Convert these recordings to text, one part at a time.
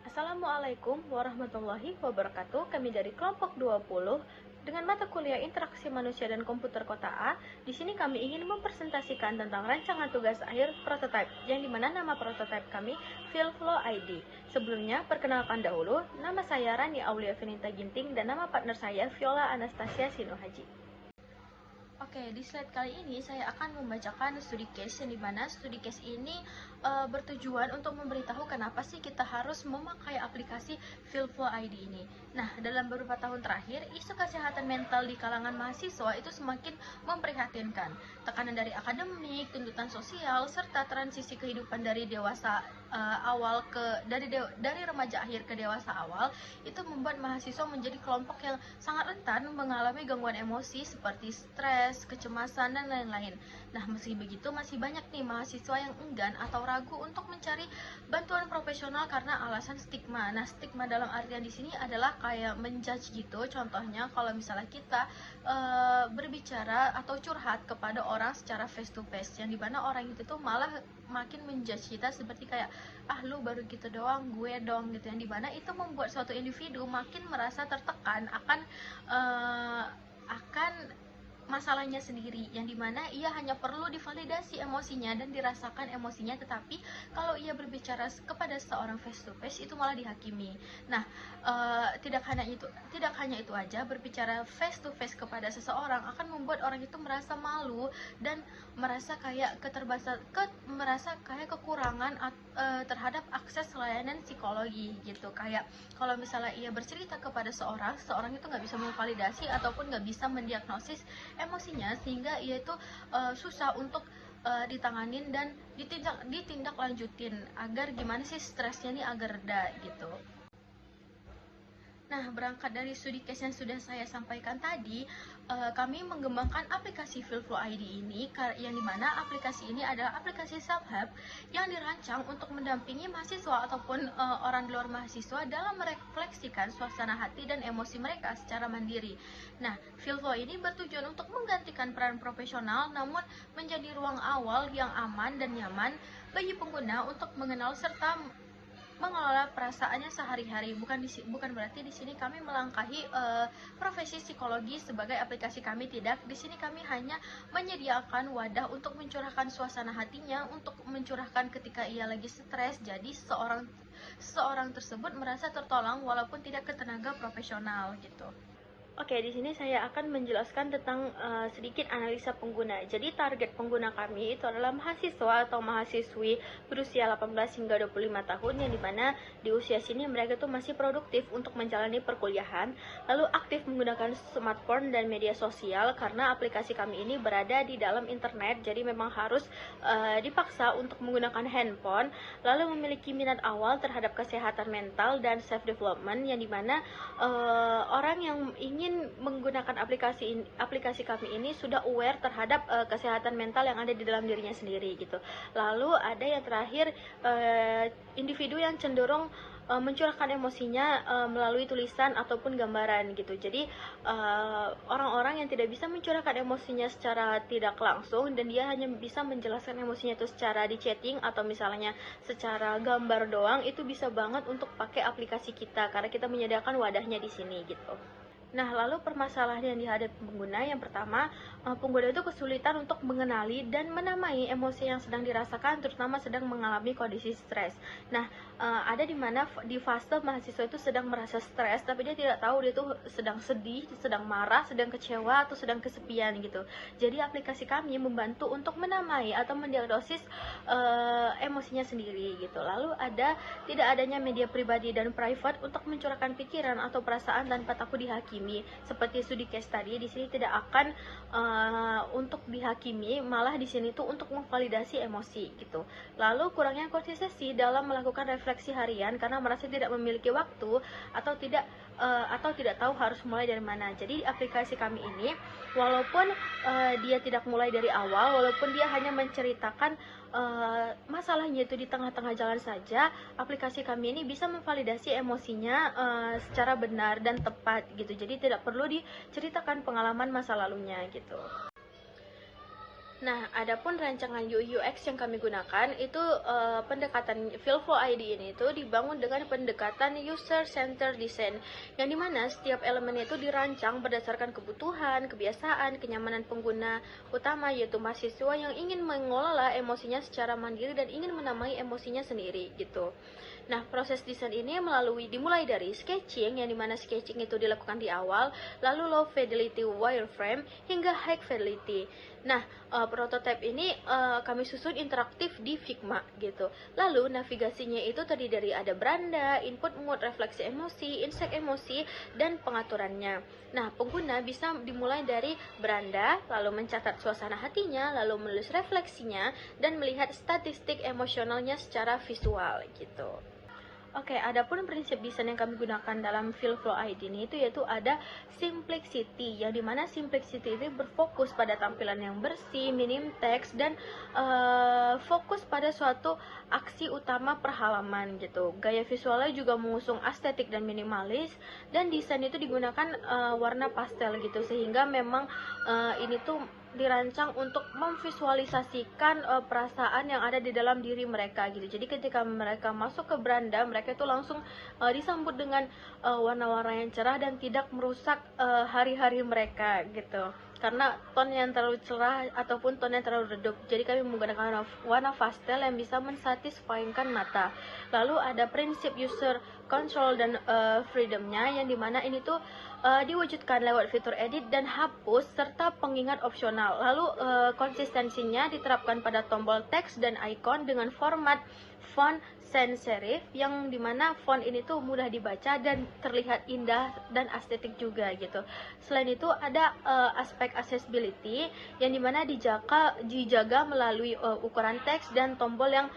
Assalamualaikum warahmatullahi wabarakatuh. Kami dari kelompok 20 dengan mata kuliah Interaksi Manusia dan Komputer Kota A. Di sini kami ingin mempresentasikan tentang rancangan tugas akhir prototype, yang dimana nama prototype kami Fieldflow ID. Sebelumnya, perkenalkan dahulu, nama saya Rani Aulia Finita Ginting dan nama partner saya Viola Anastasia Sinuhaji. Oke, di slide kali ini saya akan membacakan studi case, yang dimana studi case ini bertujuan untuk memberitahu kenapa sih kita harus memakai aplikasi Fieldflow ID ini. Nah, dalam beberapa tahun terakhir, isu kesehatan mental di kalangan mahasiswa itu semakin memprihatinkan. Tekanan dari akademik, tuntutan sosial, serta transisi kehidupan dari dewasa awal dari remaja akhir ke dewasa awal itu membuat mahasiswa menjadi kelompok yang sangat rentan mengalami gangguan emosi seperti stres, kecemasan, dan lain-lain. Nah, meski begitu masih banyak nih mahasiswa yang enggan atau ragu untuk mencari bantuan profesional karena alasan stigma. Nah, stigma dalam artian di sini adalah kayak menjudge gitu. Contohnya kalau misalnya kita berbicara atau curhat kepada orang secara face to face, yang dimana orang itu tuh malah makin menjudge kita seperti kayak lu baru gitu doang, gue dong gitu, yang dimana itu membuat suatu individu makin merasa tertekan akan masalahnya sendiri, yang dimana ia hanya perlu divalidasi emosinya dan dirasakan emosinya, tetapi kalau ia berbicara kepada seorang face to face itu malah dihakimi. Nah, tidak hanya itu aja, berbicara face to face kepada seseorang akan membuat orang itu merasa malu dan merasa kayak merasa kayak kekurangan terhadap akses layanan psikologi gitu. Kayak kalau misalnya ia bercerita kepada seorang itu nggak bisa memvalidasi ataupun nggak bisa mendiagnosis emosinya, sehingga ia itu susah untuk ditanganin dan ditindak lanjutin agar gimana sih stresnya nih agar reda gitu. Nah, berangkat dari studi case yang sudah saya sampaikan tadi, kami mengembangkan aplikasi Fieldflow ID ini, yang dimana aplikasi ini adalah aplikasi self-help yang dirancang untuk mendampingi mahasiswa ataupun orang di luar mahasiswa dalam merefleksikan suasana hati dan emosi mereka secara mandiri. Nah, Fieldflow ini bertujuan untuk menggantikan peran profesional, namun menjadi ruang awal yang aman dan nyaman bagi pengguna untuk mengenal serta mengelola perasaannya sehari-hari. Bukan berarti di sini kami melangkahi profesi psikologi sebagai aplikasi kami, tidak. Di sini kami hanya menyediakan wadah untuk mencurahkan suasana hatinya, untuk mencurahkan ketika ia lagi stres. Jadi seorang tersebut merasa tertolong walaupun tidak ke tenaga profesional gitu. Oke, di sini saya akan menjelaskan tentang sedikit analisa pengguna. Jadi target pengguna kami itu adalah mahasiswa atau mahasiswi berusia 18 hingga 25 tahun, yang dimana di usia sini mereka tuh masih produktif untuk menjalani perkuliahan, lalu aktif menggunakan smartphone dan media sosial karena aplikasi kami ini berada di dalam internet, jadi memang harus dipaksa untuk menggunakan handphone, lalu memiliki minat awal terhadap kesehatan mental dan self development, yang dimana orang yang ingin menggunakan aplikasi kami ini sudah aware terhadap kesehatan mental yang ada di dalam dirinya sendiri gitu. Lalu ada yang terakhir, individu yang cenderung mencurahkan emosinya melalui tulisan ataupun gambaran gitu. Jadi orang-orang yang tidak bisa mencurahkan emosinya secara tidak langsung dan dia hanya bisa menjelaskan emosinya itu secara di chatting atau misalnya secara gambar doang, itu bisa banget untuk pakai aplikasi kita karena kita menyediakan wadahnya di sini gitu. Nah, lalu permasalahan yang dihadapi pengguna, yang pertama, pengguna itu kesulitan untuk mengenali dan menamai emosi yang sedang dirasakan, terutama sedang mengalami kondisi stres. Nah, ada di mana di fase mahasiswa itu sedang merasa stres, tapi dia tidak tahu dia itu sedang sedih, sedang marah, sedang kecewa, atau sedang kesepian gitu. Jadi aplikasi kami membantu untuk menamai atau mendiagnosis emosinya sendiri gitu. Lalu ada tidak adanya media pribadi dan private untuk mencurahkan pikiran atau perasaan tanpa takut dihakimi. Seperti studi case tadi, di sini tidak akan untuk dihakimi, malah di sini tuh untuk memvalidasi emosi gitu. Lalu kurangnya konsistensi dalam melakukan refleksi harian karena merasa tidak memiliki waktu atau tidak tahu harus mulai dari mana. Jadi aplikasi kami ini walaupun dia tidak mulai dari awal, walaupun dia hanya menceritakan masalahnya itu di tengah-tengah jalan saja, aplikasi kami ini bisa memvalidasi emosinya secara benar dan tepat gitu. Jadi tidak perlu diceritakan pengalaman masa lalunya gitu. Nah, adapun rancangan UI UX yang kami gunakan itu pendekatan Fieldflow ID ini itu dibangun dengan pendekatan user centered design, yang dimana setiap elemennya itu dirancang berdasarkan kebutuhan, kebiasaan, kenyamanan pengguna utama, yaitu mahasiswa yang ingin mengelola emosinya secara mandiri dan ingin menamai emosinya sendiri gitu. Nah, proses desain ini dimulai dari sketching, yang dimana sketching itu dilakukan di awal, lalu low fidelity wireframe hingga high fidelity. Nah, prototipe ini kami susun interaktif di Figma gitu. Lalu navigasinya itu terdiri dari ada beranda, input mode, refleksi emosi, insight emosi, dan pengaturannya. Nah, pengguna bisa dimulai dari beranda, lalu mencatat suasana hatinya, lalu menulis refleksinya, dan melihat statistik emosionalnya secara visual gitu. Oke, adapun prinsip desain yang kami gunakan dalam Fieldflow ID ini itu yaitu ada simplicity, yang dimana simplicity ini berfokus pada tampilan yang bersih, minim teks, dan fokus pada suatu aksi utama per halaman gitu. Gaya visualnya juga mengusung estetik dan minimalis, dan desain itu digunakan warna pastel gitu, sehingga memang ini tuh dirancang untuk memvisualisasikan perasaan yang ada di dalam diri mereka gitu. Jadi ketika mereka masuk ke beranda, mereka itu langsung disambut dengan warna-warna yang cerah dan tidak merusak hari-hari mereka gitu. Karena tone yang terlalu cerah ataupun tone yang terlalu redup. Jadi kami menggunakan warna pastel yang bisa mensatisfykan mata. Lalu ada prinsip user control dan freedomnya, yang dimana ini tuh diwujudkan lewat fitur edit dan hapus serta pengingat opsional. Lalu konsistensinya diterapkan pada tombol teks dan icon dengan format font sans serif, yang dimana font ini tuh mudah dibaca dan terlihat indah dan estetik juga gitu. Selain itu ada aspek accessibility, yang dimana dijaga melalui ukuran teks dan tombol yang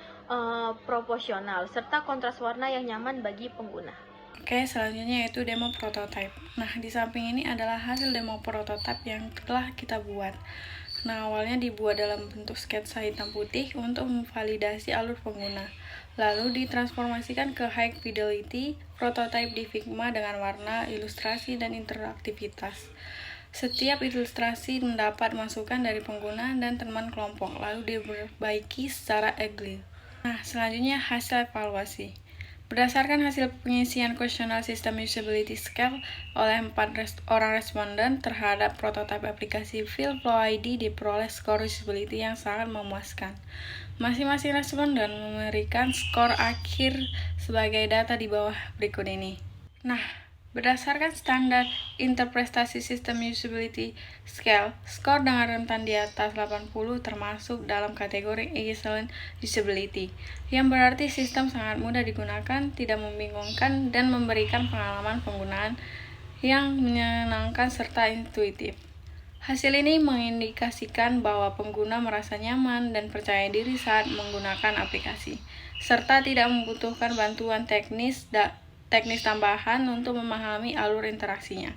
proporsional serta kontras warna yang nyaman bagi pengguna. Oke, selanjutnya yaitu demo prototype. Nah, di samping ini adalah hasil demo prototype yang telah kita buat. Nah, awalnya dibuat dalam bentuk sketsa hitam putih untuk memvalidasi alur pengguna. Lalu ditransformasikan ke high fidelity prototype di Figma dengan warna, ilustrasi, dan interaktivitas. Setiap ilustrasi mendapat masukan dari pengguna dan teman kelompok, lalu diperbaiki secara agile. Nah, selanjutnya hasil evaluasi. Berdasarkan hasil pengisian kuesioner sistem usability scale oleh 4 orang responden terhadap prototipe aplikasi Fieldflow ID, diperoleh skor usability yang sangat memuaskan. Masing-masing responden memberikan skor akhir sebagai data di bawah berikut ini. Nah, berdasarkan standar interpretasi sistem usability scale, skor dengan rentan di atas 80 termasuk dalam kategori excellent usability, yang berarti sistem sangat mudah digunakan, tidak membingungkan, dan memberikan pengalaman penggunaan yang menyenangkan serta intuitif. Hasil ini mengindikasikan bahwa pengguna merasa nyaman dan percaya diri saat menggunakan aplikasi, serta tidak membutuhkan bantuan teknis tambahan untuk memahami alur interaksinya.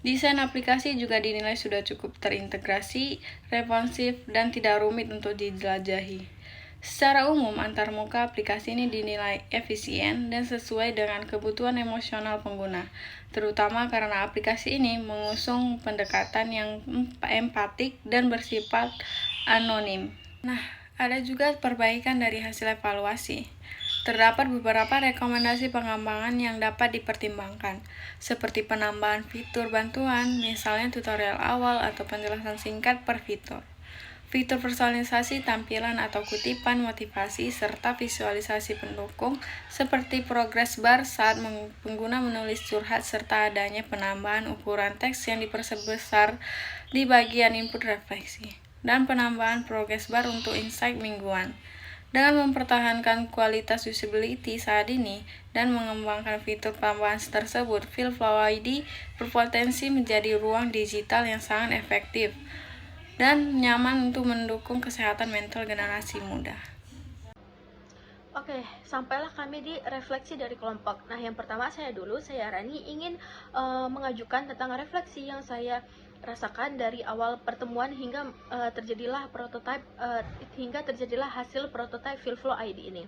Desain aplikasi juga dinilai sudah cukup terintegrasi, responsif, dan tidak rumit untuk dijelajahi. Secara umum, antarmuka aplikasi ini dinilai efisien dan sesuai dengan kebutuhan emosional pengguna, terutama karena aplikasi ini mengusung pendekatan yang empatik dan bersifat anonim. Nah, ada juga perbaikan dari hasil evaluasi. Terdapat beberapa rekomendasi pengembangan yang dapat dipertimbangkan, seperti penambahan fitur bantuan, misalnya tutorial awal atau penjelasan singkat per fitur. Fitur personalisasi tampilan atau kutipan motivasi, serta visualisasi pendukung, seperti progress bar saat pengguna menulis curhat, serta adanya penambahan ukuran teks yang diperbesar di bagian input refleksi, dan penambahan progress bar untuk insight mingguan. Dengan mempertahankan kualitas usability saat ini dan mengembangkan fitur tambahan tersebut, Fieldflow ID berpotensi menjadi ruang digital yang sangat efektif dan nyaman untuk mendukung kesehatan mental generasi muda. Oke, sampailah kami di refleksi dari kelompok. Nah, yang pertama saya Rani ingin mengajukan tentang refleksi yang saya rasakan dari awal pertemuan hingga terjadilah hasil prototipe Fieldflow ID ini.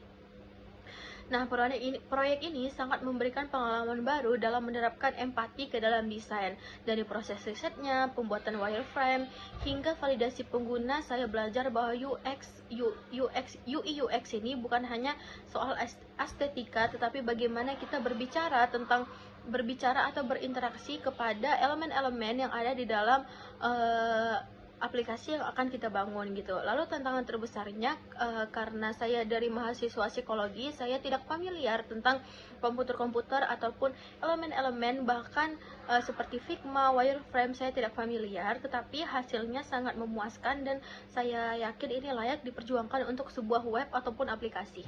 Nah, proyek ini sangat memberikan pengalaman baru dalam menerapkan empati ke dalam desain. Dari proses risetnya, pembuatan wireframe, hingga validasi pengguna, saya belajar bahwa UI/UX ini bukan hanya soal estetika, tetapi bagaimana kita berbicara atau berinteraksi kepada elemen-elemen yang ada di dalam aplikasi yang akan kita bangun gitu. Lalu tantangan terbesarnya karena saya dari mahasiswa psikologi, saya tidak familiar tentang komputer-komputer ataupun elemen-elemen, bahkan seperti Figma, wireframe saya tidak familiar, tetapi hasilnya sangat memuaskan dan saya yakin ini layak diperjuangkan untuk sebuah web ataupun aplikasi.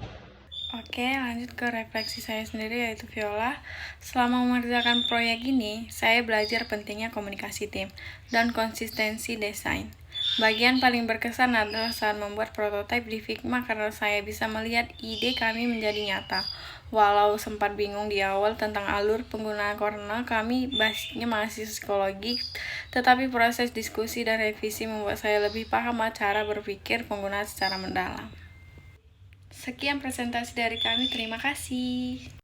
Oke, lanjut ke refleksi saya sendiri, yaitu Viola. Selama mengerjakan proyek ini, saya belajar pentingnya komunikasi tim dan konsistensi desain. Bagian paling berkesan adalah saat membuat prototipe di Figma karena saya bisa melihat ide kami menjadi nyata. Walau sempat bingung di awal tentang alur penggunaan karena kami basicnya mahasiswa psikologi, tetapi proses diskusi dan revisi membuat saya lebih paham cara berpikir pengguna secara mendalam. Sekian presentasi dari kami, terima kasih.